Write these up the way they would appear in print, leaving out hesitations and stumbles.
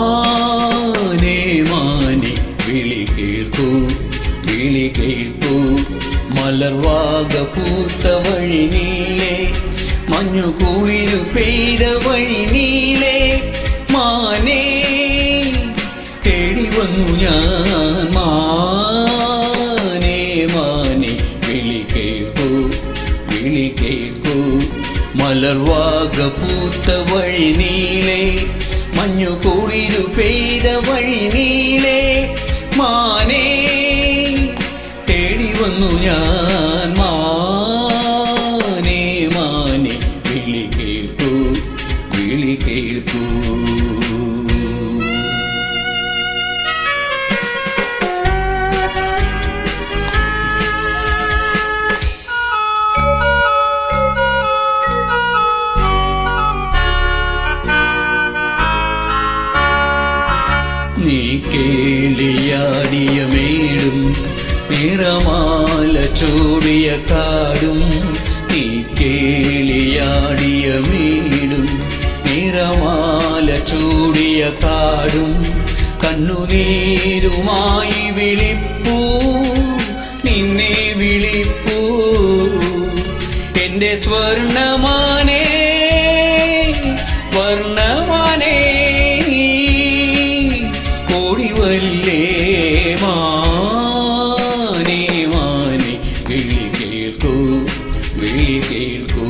മാനേ മാനേ വിളി കേൾക്കൂ, വിളി കേൾക്കൂ, മലർവാക പൂത്ത വഴി നീളെ, മഞ്ഞുകുളിരു പെയ്ത വഴി നീളെ, മാനേ തേടി വന്നു ഞാൻ. മാനേ മാനേ വിളി കേൾക്കൂ, വിളി കേൾക്കൂ, മലർവാക പൂത്ത വഴി നീളെ, മഞ്ഞുകുളിരു പെയ്ത വഴി നീളെ, മാനേ തേടി വന്നു ഞാൻ. മാനേ മാനേ വിളി കേൾക്കൂ, വിളി കേൾക്കൂ. നീ കേളിയാടിയ മേടും നിറമാല ചൂടിയ കാടും, നീ കേളിയാടിയ മേടും നിറമാല ചൂടിയ കാടും, കണ്ണുനീരുമായി വിളിപ്പൂ, നിന്നെ വിളിപ്പൂ, എന്റെ സ്വർണമാനേ, വർണ്ണമാനേ, കോടിവല്ലേ. മാനേ മാനേ വിളി കേൾക്കൂ, വിളി കേൾക്കൂ.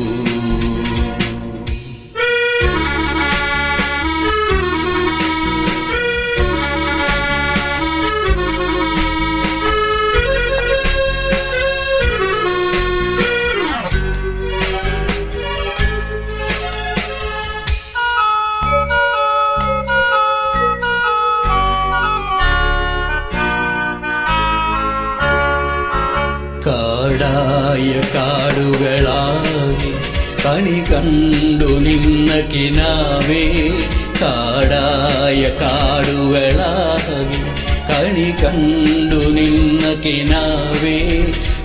കാടായ കാടുകളാകെ കണി കണ്ടു നിന്ന കിനാവേ, കാടായ കാടുകളാകെ കണി കണ്ടു നിന്ന കിനാവേ,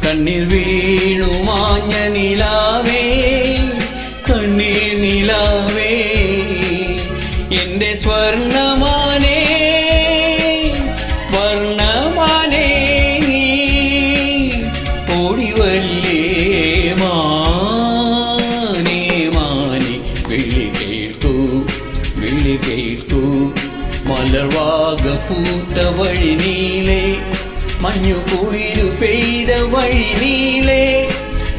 കണ്ണീർ വീണു മാഞ്ഞ നിലാവേ, കണ്ണീർ നിലാവേ, എന്റെ സ്വർണമാനേ, വർണ്ണമാനേ, കോടിവല്ലേ. മാനേ മാനേ വിളി കേൾക്കൂ, വിളി കേൾക്കൂ, മലർവാക പൂത്ത വഴി നീളെ, മഞ്ഞുകുളിരു പെയ്ത വഴി നീളെ,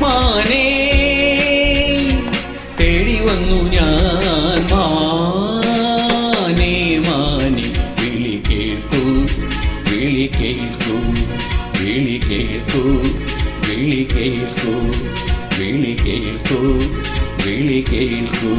മാനേ തേടി വന്നു ഞാൻ. മാനേ മാനേ വിളി കേൾക്കൂ, വിളി കേൾക്കൂ, വിളി കേൾക്കൂ, വിളി കേൾക്കൂ, വിളി കേൾക്കൂ, വിളി കേൾക്കൂ.